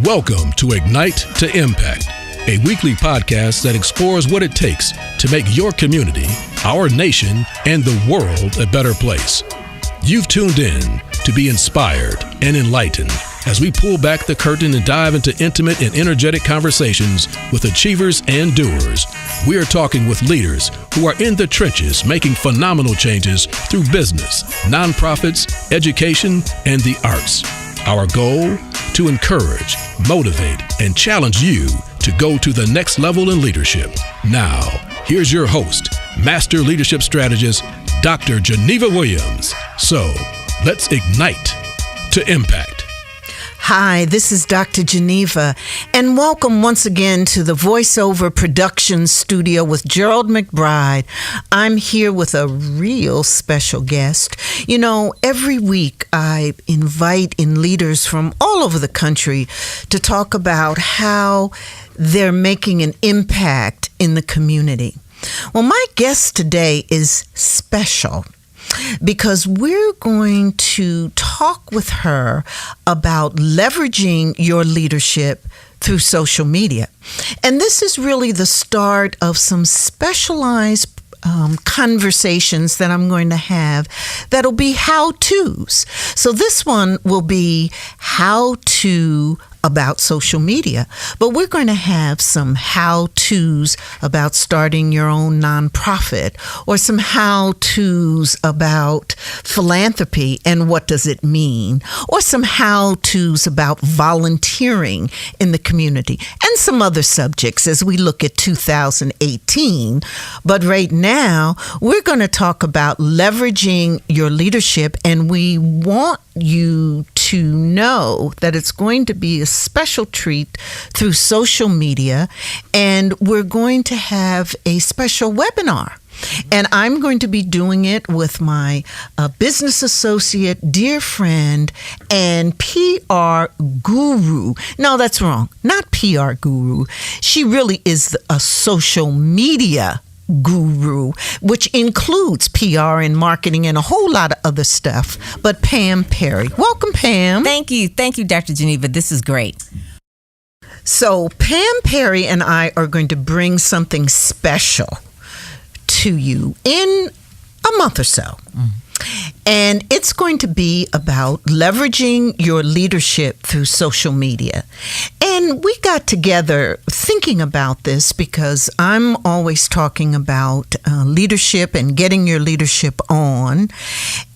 Welcome to Ignite to Impact, a weekly podcast that explores what it takes to make your community, our nation, and the world a better place. You've tuned in to be inspired and enlightened as we pull back the curtain and dive into intimate and energetic conversations with achievers and doers. We are talking with leaders who are in the trenches making phenomenal changes through business, nonprofits, education, and the arts. Our goal? To encourage, motivate, and challenge you to go to the next level in leadership. Now, here's your host, Master Leadership Strategist, Dr. Geneva Williams. So, let's ignite to impact. Hi, this is Dr. Geneva, and welcome once again to the Voiceover Production Studio with Gerald McBride. I'm here with a real special guest. You know, every week I invite in leaders from all over the country to talk about how they're making an impact in the community. Well, my guest today is special, because we're going to talk with her about leveraging your leadership through social media. And this is really the start of some specialized conversations that I'm going to have that'll be how-tos. So this one will be how-to about social media, but we're going to have some how-tos about starting your own nonprofit, or some how-tos about philanthropy and what does it mean, or some how-tos about volunteering in the community, and some other subjects as we look at 2018. But right now, we're going to talk about leveraging your leadership, and we want you to know that it's going to be a special treat through social media, and we're going to have a special webinar. And I'm going to be doing it with my business associate, dear friend, and PR guru. No, that's wrong. Not PR guru. She really is a social media guru, which includes PR and marketing and a whole lot of other stuff. But Pam Perry. Welcome, Pam. Thank you, Dr. Geneva. This is great. So Pam Perry and I are going to bring something special to you in a month or so. And it's going to be about leveraging your leadership through social media. And we got together thinking about this because I'm always talking about leadership and getting your leadership on.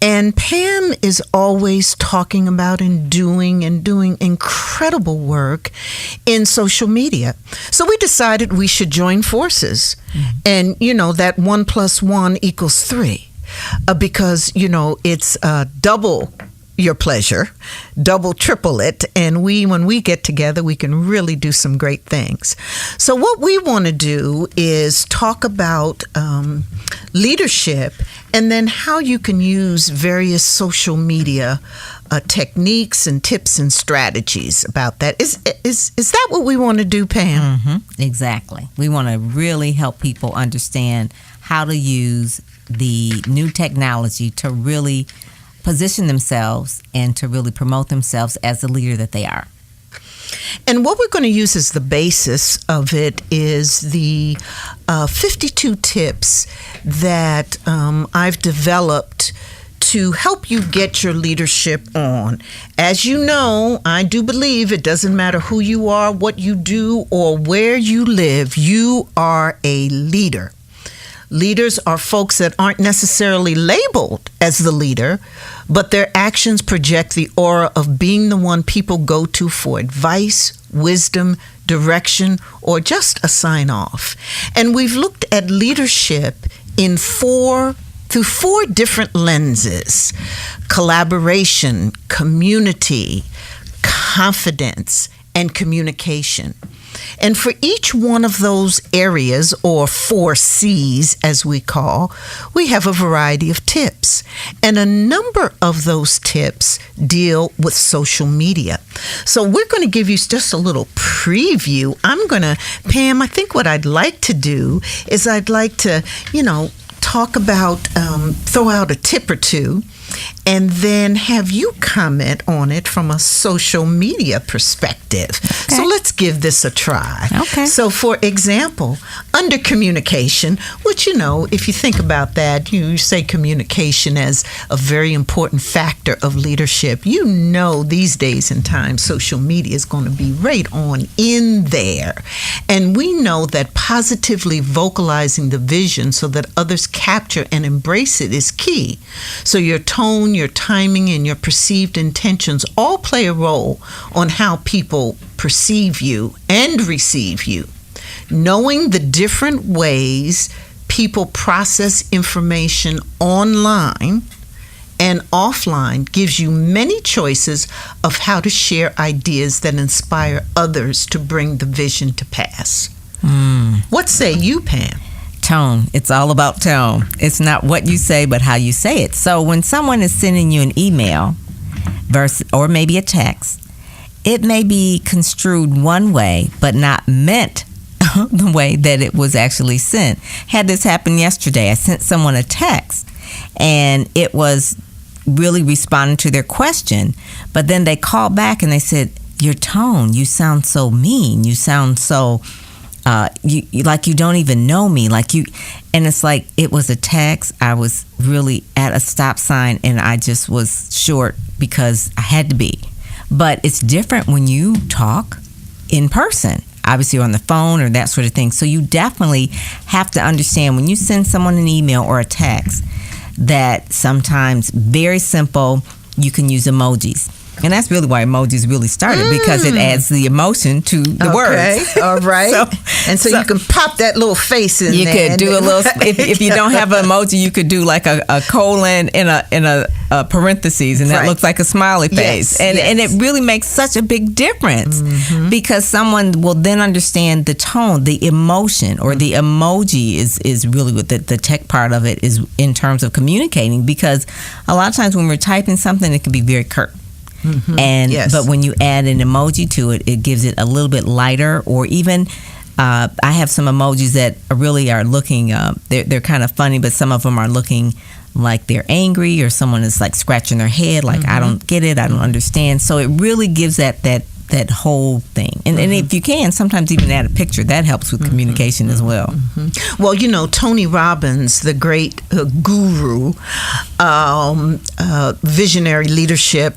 And Pam is always talking about and doing incredible work in social media. So we decided we should join forces. And, you know, that 1 + 1 = 3. Because, you know, it's double your pleasure, double, triple it. And when we get together, we can really do some great things. So what we want to do is talk about leadership, and then how you can use various social media techniques and tips and strategies about that. Is that what we want to do, Pam? Mm-hmm. Exactly. We want to really help people understand how to use the new technology to really position themselves and to really promote themselves as the leader that they are. And what we're going to use as the basis of it is the 52 tips that I've developed to help you get your leadership on. As you know, I do believe it doesn't matter who you are, what you do, or where you live, you are a leader. Leaders are folks that aren't necessarily labeled as the leader, but their actions project the aura of being the one people go to for advice, wisdom, direction, or just a sign off. And we've looked at leadership through four different lenses: collaboration, community, confidence, and communication. And for each one of those areas, or 4 C's as we call, we have a variety of tips. And a number of those tips deal with social media. So we're going to give you just a little preview. Pam, I think what I'd like to do is I'd like to, talk about, throw out a tip or two. and then have you comment on it from a social media perspective. Okay. So let's give this a try. Okay. So for example, under communication, which, if you think about that, you say communication as a very important factor of leadership. These days and times, social media is going to be right on in there. And we know that positively vocalizing the vision so that others capture and embrace it is key. So your tone, your timing, and your perceived intentions all play a role on how people perceive you and receive you. Knowing the different ways people process information online and offline gives you many choices of how to share ideas that inspire others to bring the vision to pass. What say you, Pam? Tone. It's all about tone. It's not what you say, but how you say it. So when someone is sending you an email or maybe a text, it may be construed one way, but not meant the way that it was actually sent. Had this happen yesterday. I sent someone a text, and it was really responding to their question, but then they called back and they said, your tone, you sound so mean. You sound so... you like you don't even know me, and it's like it was a text. I was really at a stop sign, and I just was short because I had to be. But it's different when you talk in person, obviously on the phone or that sort of thing. So you definitely have to understand when you send someone an email or a text that sometimes very simple, you can use emojis. And that's really why emojis really started, because it adds the emotion to the words. Okay, all right. So you can pop that little face in you there. You could do a little, if you don't have an emoji, you could do like a colon in a parentheses, and that looks like a smiley face. And it really makes such a big difference, because someone will then understand the tone, the emotion, or the emoji is really what the tech part of it is in terms of communicating, because a lot of times when we're typing something, it can be very curt. But when you add an emoji to it, it gives it a little bit lighter. Or even I have some emojis that really are looking, they're kind of funny, but some of them are looking like they're angry, or someone is like scratching their head like, I don't get it, I don't understand. So it really gives that whole thing. And if you can, sometimes even add a picture. That helps with communication as well. Well, Tony Robbins, the great guru, visionary leadership,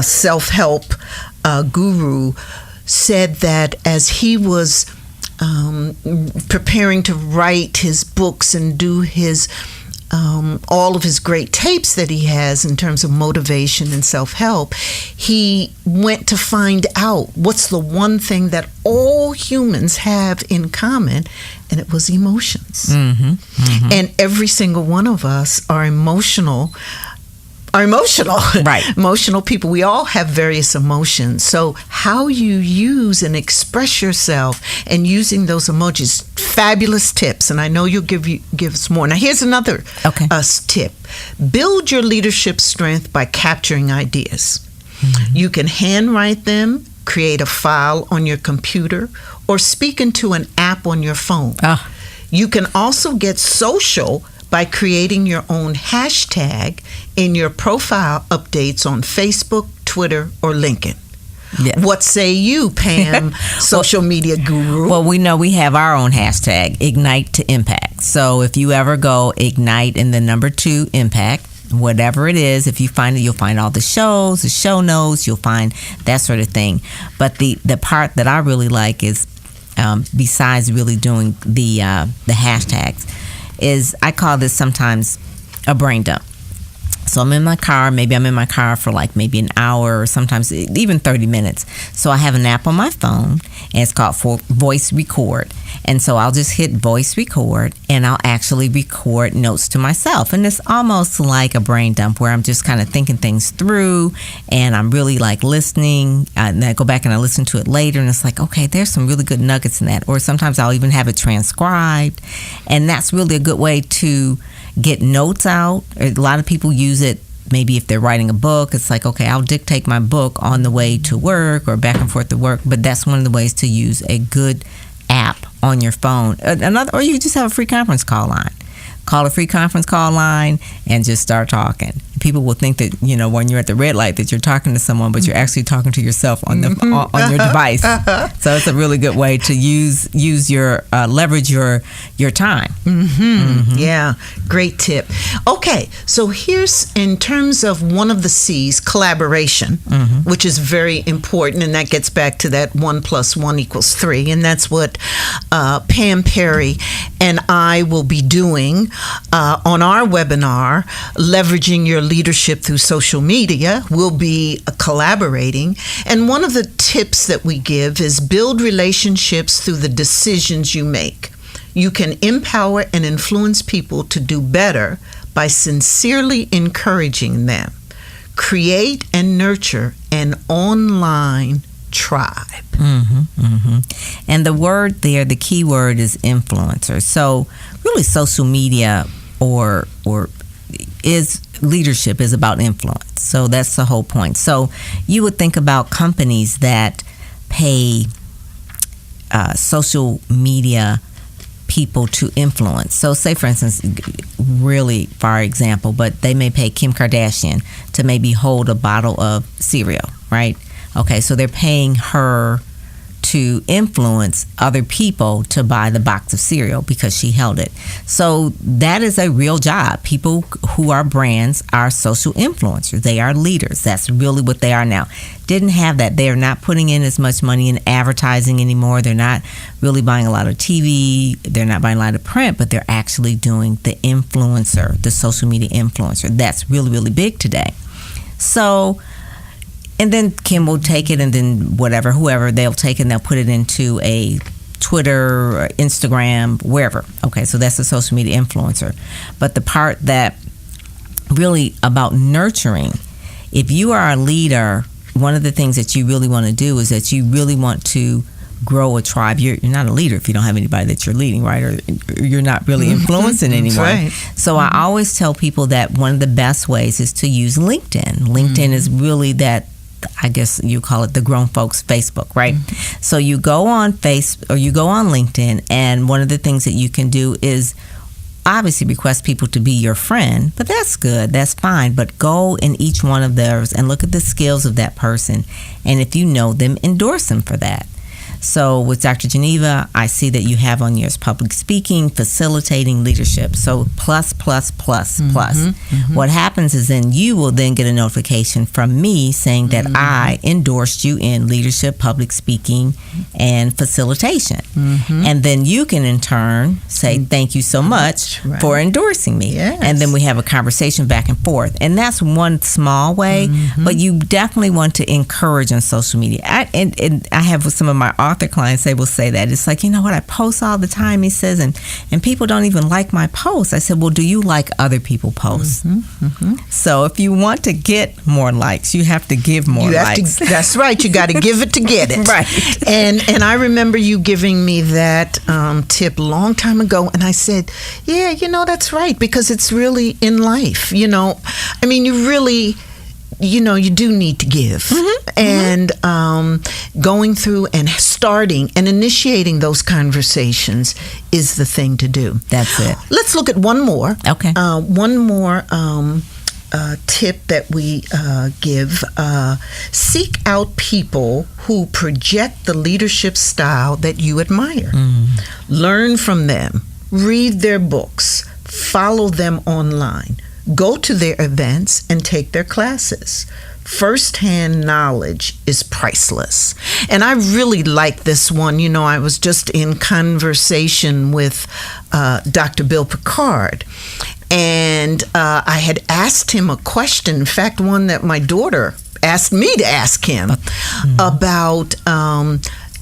self-help guru, said that as he was preparing to write his books and do his all of his great tapes that he has in terms of motivation and self-help, he went to find out what's the one thing that all humans have in common, and it was emotions. And every single one of us are emotional. Right. Emotional people. We all have various emotions. So how you use and express yourself and using those emojis, fabulous tips. And I know you'll give us more. Now here's another tip. Build your leadership strength by capturing ideas. You can handwrite them, create a file on your computer, or speak into an app on your phone. You can also get social by creating your own hashtag in your profile updates on Facebook, Twitter, or LinkedIn. What say you, Pam, social media guru? Well, we know we have our own hashtag, Ignite to Impact. So if you ever go Ignite and the number 2 Impact, whatever it is, if you find it, you'll find all the shows, the show notes, you'll find that sort of thing. But the part that I really like is, besides really doing the hashtags, is I call this sometimes a brain dump. So I'm in my car, for like maybe an hour, or sometimes even 30 minutes. So I have an app on my phone, and it's called Voice Record. And so I'll just hit Voice Record, and I'll actually record notes to myself. And it's almost like a brain dump, where I'm just kind of thinking things through, and I'm really like listening. And I go back and I listen to it later, and it's like, okay, there's some really good nuggets in that. Or sometimes I'll even have it transcribed. And that's really a good way to get notes out. A lot of people use it maybe if they're writing a book. It's like, okay, I'll dictate my book on the way to work or back and forth to work. But that's one of the ways to use a good app on your phone. Or you just have a free conference call line. Call a free conference call line and just start talking. People will think that, when you're at the red light that you're talking to someone, but you're actually talking to yourself on your device. So it's a really good way to use your leverage your time. Yeah, great tip. Okay, so here's in terms of one of the C's, collaboration, which is very important, and that gets back to that 1 + 1 = 3, and that's what Pam Perry and I will be doing on our webinar, Leveraging Your Leadership Through Social Media. We'll be collaborating, and one of the tips that we give is build relationships through the decisions you make. You can empower and influence people to do better by sincerely encouraging them. Create and nurture an online tribe. And the word there, the key word is influencer. So really social media or is leadership is about influence. So that's the whole point. So you would think about companies that pay social media people to influence. So say, for instance, really far example, but they may pay Kim Kardashian to maybe hold a bottle of cereal, right? Okay, so they're paying her to influence other people to buy the box of cereal because she held it. So that is a real job. People who are brands are social influencers. They are leaders. That's really what they are now. Didn't have that. They're not putting in as much money in advertising anymore. They're not really buying a lot of TV. They're not buying a lot of print, but they're actually doing the influencer, the social media influencer. That's really, really big today. So, and then Kim will take it, and then whoever they'll take it and they'll put it into a Twitter, or Instagram, wherever. Okay, so that's a social media influencer. But the part that really about nurturing, if you are a leader, one of the things that you really want to do is that you really want to grow a tribe. You're not a leader if you don't have anybody that you're leading, right? Or you're not really influencing anyone. Right. So I always tell people that one of the best ways is to use LinkedIn. LinkedIn is really that, I guess you call it the grown folks Facebook, right? So you go on you go on LinkedIn, and one of the things that you can do is obviously request people to be your friend, but that's good, that's fine. But go in each one of those and look at the skills of that person, and if you know them, endorse them for that. So with Dr. Geneva, I see that you have on yours public speaking, facilitating, leadership. So plus. What happens is then you will then get a notification from me saying that I endorsed you in leadership, public speaking, and facilitation. And then you can in turn say thank you so much for endorsing me. Yes. And then we have a conversation back and forth. And that's one small way, but you definitely want to encourage on social media. And I have some of my author clients, they will say that. It's like, you know what, I post all the time, he says, and people don't even like my posts. I said, well, do you like other people posts? So if you want to get more likes, you have to give more likes. That's right. You got to give it to get it. Right. And I remember you giving me that tip a long time ago, and I said, yeah, that's right, because it's really in life. I mean, you really, you do need to give. And going through and starting and initiating those conversations is the thing to do. That's it. Let's look at one more. Okay. One more tip that we give. Seek out people who project the leadership style that you admire. Learn from them. Read their books. Follow them online. Go to their events and take their classes. First-hand knowledge is priceless. And I really like this one. I was just in conversation with Dr. Bill Picard, and I had asked him a question, in fact, one that my daughter asked me to ask him about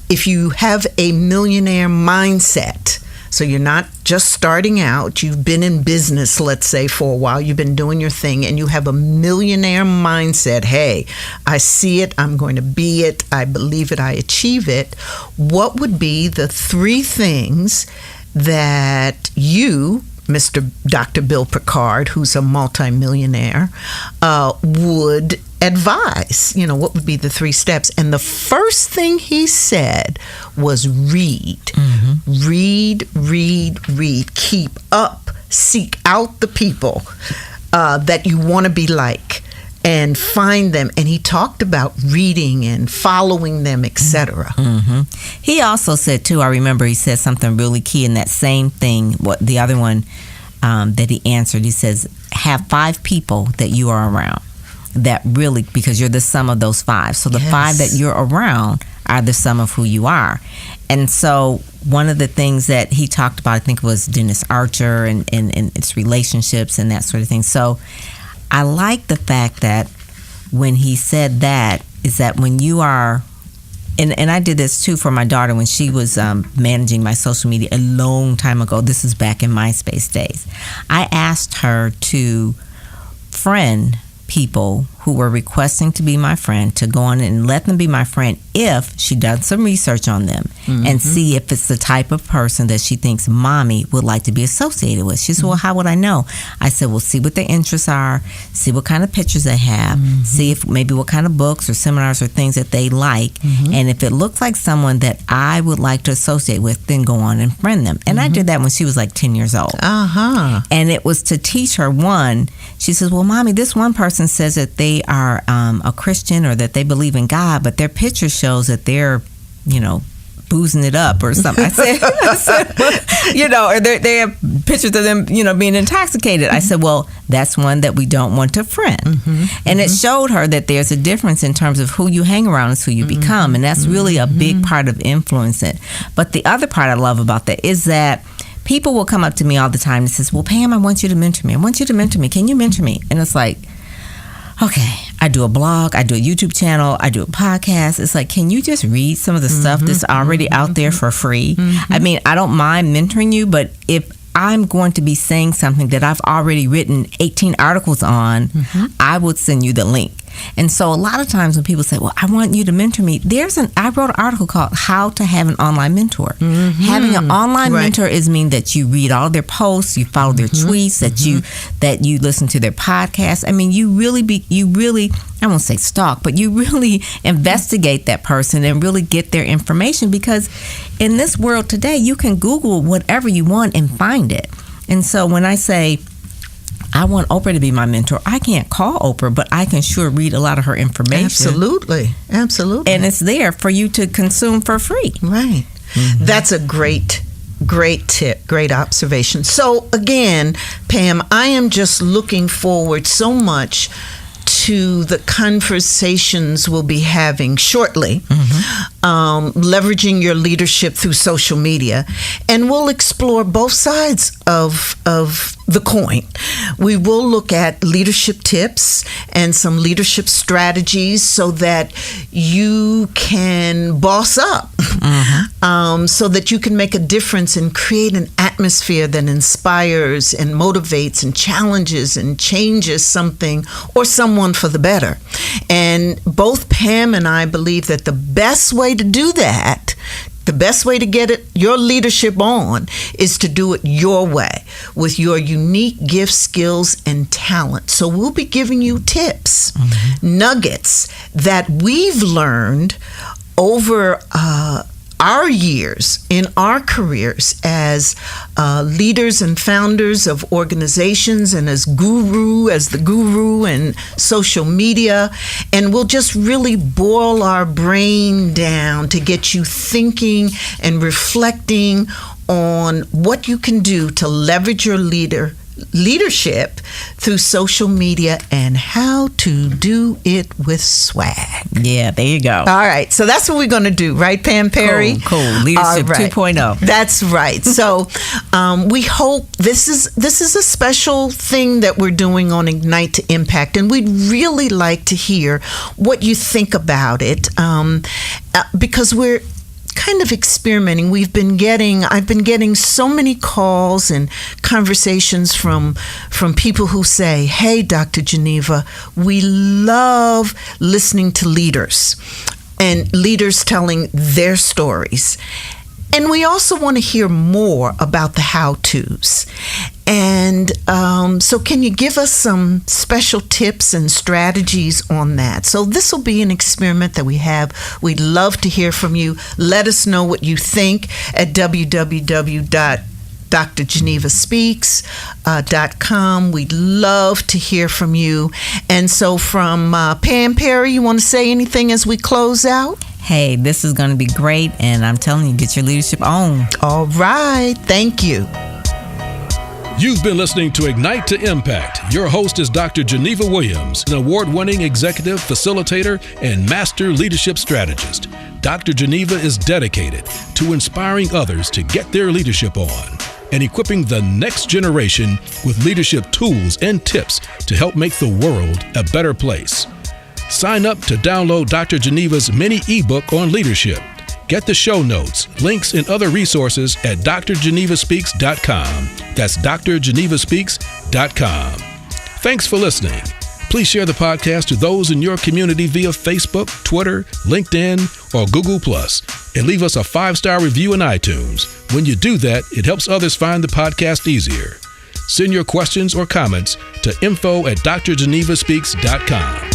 if you have a millionaire mindset. So you're not just starting out, you've been in business, let's say, for a while, you've been doing your thing, and you have a millionaire mindset. Hey, I see it, I'm going to be it, I believe it, I achieve it. What would be the 3 things that you, Mr. Dr. Bill Picard, who's a multimillionaire, would advise? What would be the 3 steps? And the first thing he said was read. Read. Keep up. Seek out the people that you want to be like, and find them. And he talked about reading and following them, etc. Mm-hmm. He also said too, I remember he said something really key in that same thing, what the other one that he answered. He says, have 5 people that you are around that really, because you're the sum of those 5. So the 5 that you're around are the sum of who you are. And so one of the things that he talked about, I think, was Dennis Archer and its relationships and that sort of thing. So I like the fact that when he said that, is that when you are, and I did this too for my daughter when she was managing my social media a long time ago. This is back in MySpace days. I asked her to friend people who were requesting to be my friend, to go on and let them be my friend if she does some research on them and see if it's the type of person that she thinks mommy would like to be associated with. She said, well, how would I know? I said, well, see what their interests are, see what kind of pictures they have, see if maybe what kind of books or seminars or things that they like, and if it looks like someone that I would like to associate with, then go on and friend them. And I did that when she was like 10 years old. And it was to teach her, one, she says, well, mommy, this one person says that they are a Christian or that they believe in God, but their picture shows that they're, boozing it up or something. I said or they have pictures of them, being intoxicated. I said, well, that's one that we don't want to friend. And it showed her that there's a difference in terms of who you hang around is who you become. And that's really a big part of influencing. But the other part I love about that is that people will come up to me all the time and says, well, Pam, I want you to mentor me. I want you to mentor me. Can you mentor me? And it's like, okay, I do a blog, I do a YouTube channel, I do a podcast. It's like, can you just read some of the stuff that's already out there for free? I mean, I don't mind mentoring you, but if I'm going to be saying something that I've already written 18 articles on, I would send you the link. And so a lot of times when people say, well, I want you to mentor me, I wrote an article called How to Have an Online Mentor. Having an online mentor is mean that you read all their posts, you follow their tweets, that you listen to their podcasts. I mean, you really, I won't say stalk, but you really investigate that person and really get their information, because in this world today, you can Google whatever you want and find it. And so when I say, I want Oprah to be my mentor, I can't call Oprah, but I can sure read a lot of her information. Absolutely. And it's there for you to consume for free. Right. That's a great tip, great observation. So again, Pam, I am just looking forward so much to the conversations we'll be having shortly, leveraging your leadership through social media, and we'll explore both sides of the coin. We will look at leadership tips and some leadership strategies so that you can boss up, so that you can make a difference and create an atmosphere that inspires and motivates and challenges and changes something or someone for the better. And both Pam and I believe that the best way to do that, the best way to get your leadership on, is to do it your way with your unique gifts, skills, and talent. So we'll be giving you tips, nuggets that we've learned over our years in our careers as leaders and founders of organizations, and as the guru and social media. And we'll just really boil our brain down to get you thinking and reflecting on what you can do to leverage your leadership through social media and how to do it with swag. Yeah, there you go. All right, so that's what we're going to do, right, Pam Perry? Cool. Leadership 2.0. That's right. So we hope this is a special thing that we're doing on Ignite to Impact, and we'd really like to hear what you think about it, because we're kind of experimenting. I've been getting so many calls and conversations from people who say, hey, Dr. Geneva, we love listening to leaders and leaders telling their stories. And we also want to hear more about the how-tos. And so can you give us some special tips and strategies on that? So this will be an experiment that we have. We'd love to hear from you. Let us know what you think at www.nbsp.org. drgenevaspeaks.com. We'd love to hear from you. And so from Pam Perry, you want to say anything as we close out? Hey, this is going to be great, and I'm telling you, get your leadership on. All right. Thank you. You've been listening to Ignite to Impact. Your host is Dr. Geneva Williams, an award-winning executive, facilitator, and master leadership strategist. Dr. Geneva is dedicated to inspiring others to get their leadership on and equipping the next generation with leadership tools and tips to help make the world a better place. Sign up to download Dr. Geneva's mini ebook on leadership. Get the show notes, links, and other resources at drgenevaspeaks.com. That's drgenevaspeaks.com. Thanks for listening. Please share the podcast to those in your community via Facebook, Twitter, LinkedIn, or Google+, and leave us a 5-star review in iTunes. When you do that, it helps others find the podcast easier. Send your questions or comments to info@drgenevaspeaks.com.